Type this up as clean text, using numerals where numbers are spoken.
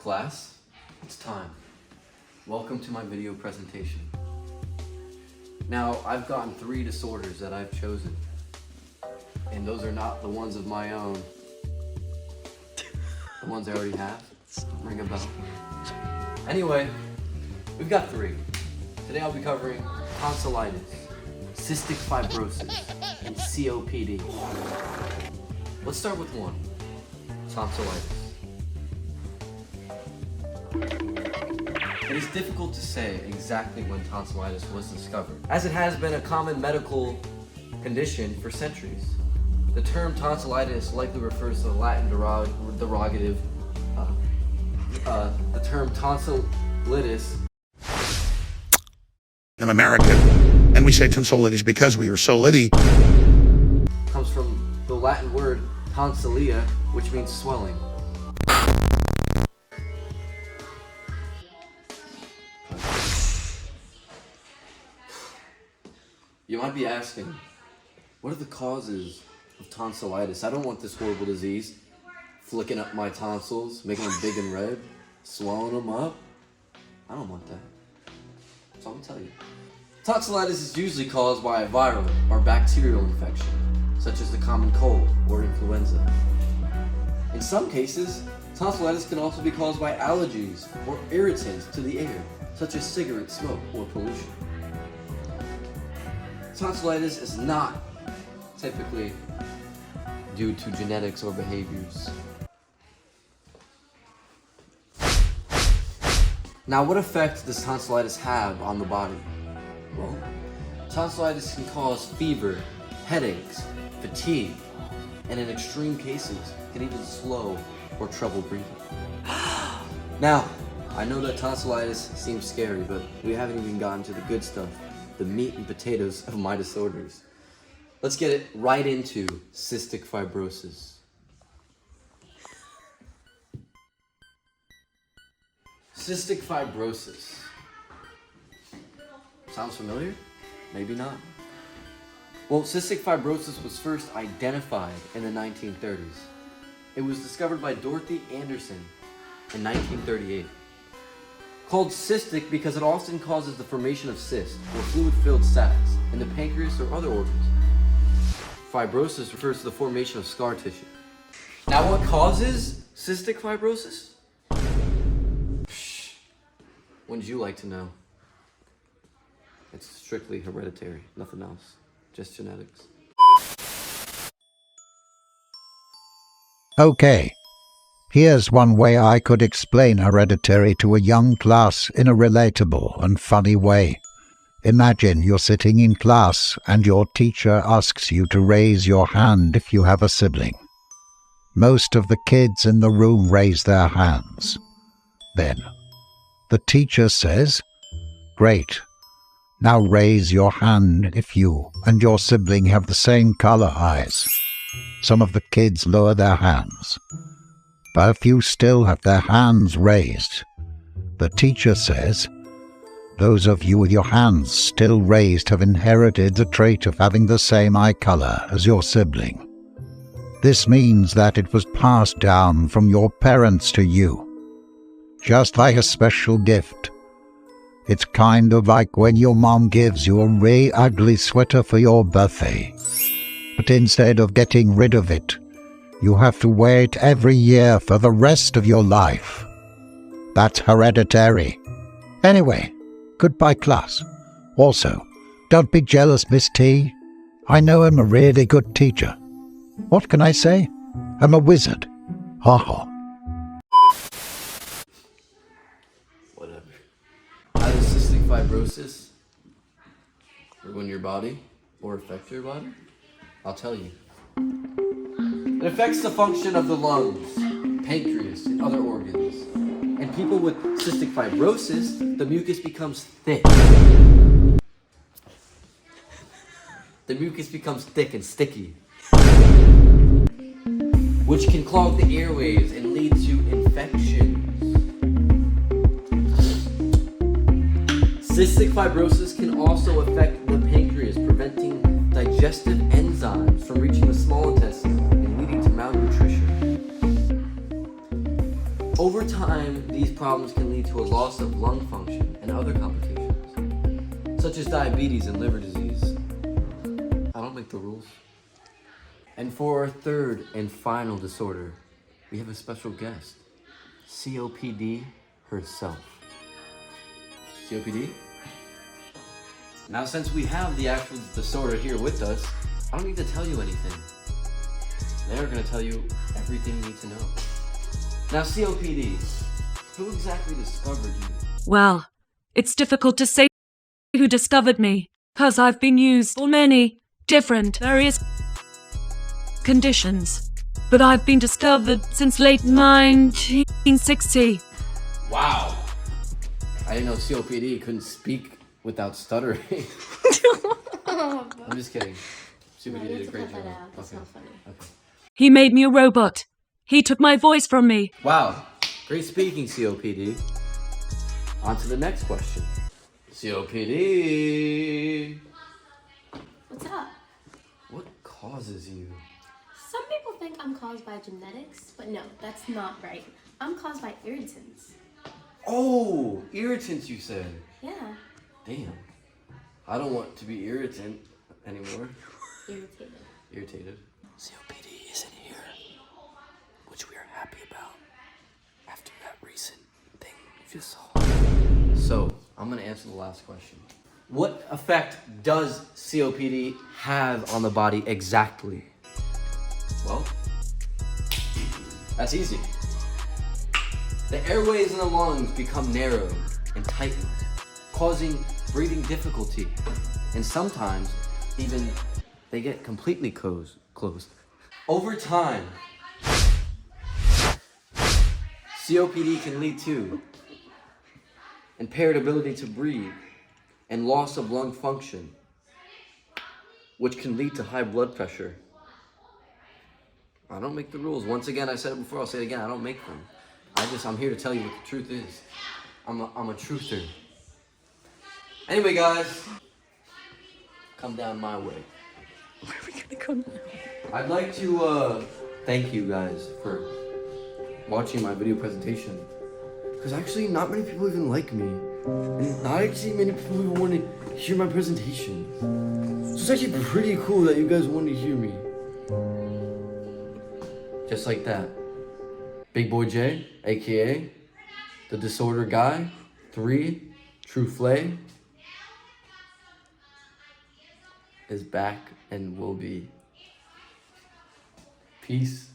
Class, it's time. Welcome to my video presentation. Now, I've gotten 3 disorders that I've chosen, and those are not the ones of my own. The ones I already have. Ring a bell. Anyway, we've got 3. Today I'll be covering tonsillitis, cystic fibrosis, and COPD. Let's start with 1, tonsillitis. It is difficult to say exactly when tonsillitis was discovered, as it has been a common medical condition for centuries. The term tonsillitis likely refers to the Latin derogative, the term tonsillitis. I'm American, and we say tonsillitis because we are so litty. Comes from the Latin word tonsillia, which means swelling. You might be asking, what are the causes of tonsillitis? I don't want this horrible disease flicking up my tonsils, making them big and red, swelling them up. I don't want that. So I'm gonna tell you. Tonsillitis is usually caused by a viral or bacterial infection, such as the common cold or influenza. In some cases, tonsillitis can also be caused by allergies or irritants to the air, such as cigarette smoke or pollution. Tonsillitis is not typically due to genetics or behaviors. Now, what effect does tonsillitis have on the body? Well, tonsillitis can cause fever, headaches, fatigue, and in extreme cases, can even slow or trouble breathing. Now, I know that tonsillitis seems scary, but we haven't even gotten to the good stuff, the meat and potatoes of my disorders. Let's get it right into cystic fibrosis. Cystic fibrosis. Sounds familiar? Maybe not. Well, cystic fibrosis was first identified in the 1930s. It was discovered by Dorothy Anderson in 1938. Called cystic because it often causes the formation of cysts or fluid-filled sacs in the pancreas or other organs. Fibrosis refers to the formation of scar tissue. Now, what causes cystic fibrosis? Wouldn't you like to know? It's strictly hereditary, nothing else, just genetics. Okay. Here's one way I could explain hereditary to a young class in a relatable and funny way. Imagine you're sitting in class and your teacher asks you to raise your hand if you have a sibling. Most of the kids in the room raise their hands. Then, the teacher says, "Great. Now raise your hand if you and your sibling have the same color eyes." Some of the kids lower their hands, but a few still have their hands raised. The teacher says, "Those of you with your hands still raised have inherited the trait of having the same eye color as your sibling. This means that it was passed down from your parents to you, just like a special gift. It's kind of like when your mom gives you a really ugly sweater for your birthday, but instead of getting rid of it, you have to wear it every year for the rest of your life. That's hereditary. Anyway, goodbye class. Also, don't be jealous, Miss T. I know I'm a really good teacher. What can I say? I'm a wizard. Ha ha. Whatever. How does cystic fibrosis ruin your body or affect your body? I'll tell you. It affects the function of the lungs, pancreas, and other organs. In people with cystic fibrosis, the mucus becomes thick. The mucus becomes thick and sticky, which can clog the airways and lead to infections. Cystic fibrosis can also affect the pancreas, preventing digestive enzymes from reaching the small intestine and leading to malnutrition. Over Over time, these problems can lead to a loss of lung function and other complications, such as diabetes and liver disease. I don't make the rules. And for our third and final disorder, we have a special guest, COPD herself. COPD? Now, since we have the actual disorder here with us, I don't need to tell you anything. They're gonna tell you everything you need to know. Now, COPD, who exactly discovered you? Well, it's difficult to say who discovered me, cause I've been used for many different various conditions. But I've been discovered since late 1960. Wow. I didn't know COPD couldn't speak without stuttering. I'm just kidding. COPD did a great job. That's not funny. Okay. He made me a robot. He took my voice from me. Wow. Great speaking, COPD. On to the next question. COPD. What's up? What causes you? Some people think I'm caused by genetics, but no, that's not right. I'm caused by irritants. Oh, irritants, you said. Yeah, Damn. I don't want to be irritant anymore. irritated. COPD isn't here, which we are happy about after that recent thing you just saw. So, I'm going to answer the last question. What effect does COPD have on the body exactly? Well, that's easy. The airways in the lungs become narrowed and tightened, causing breathing difficulty, and sometimes even they get completely closed. Over time, COPD can lead to impaired ability to breathe and loss of lung function, which can lead to high blood pressure. I don't make the rules. Once again, I said it before, I'll say it again, I don't make them. I'm here to tell you what the truth is. I'm a truther. Anyway, guys, come down my way. Where are we gonna go now? I'd like to thank you guys for watching my video presentation. Because actually, not many people even like me. And not actually many people even want to hear my presentation. So it's actually pretty cool that you guys want to hear me. Just like that. Big Boy J, aka the Disorder Guy, 3, True Flay, is back and will be. Peace.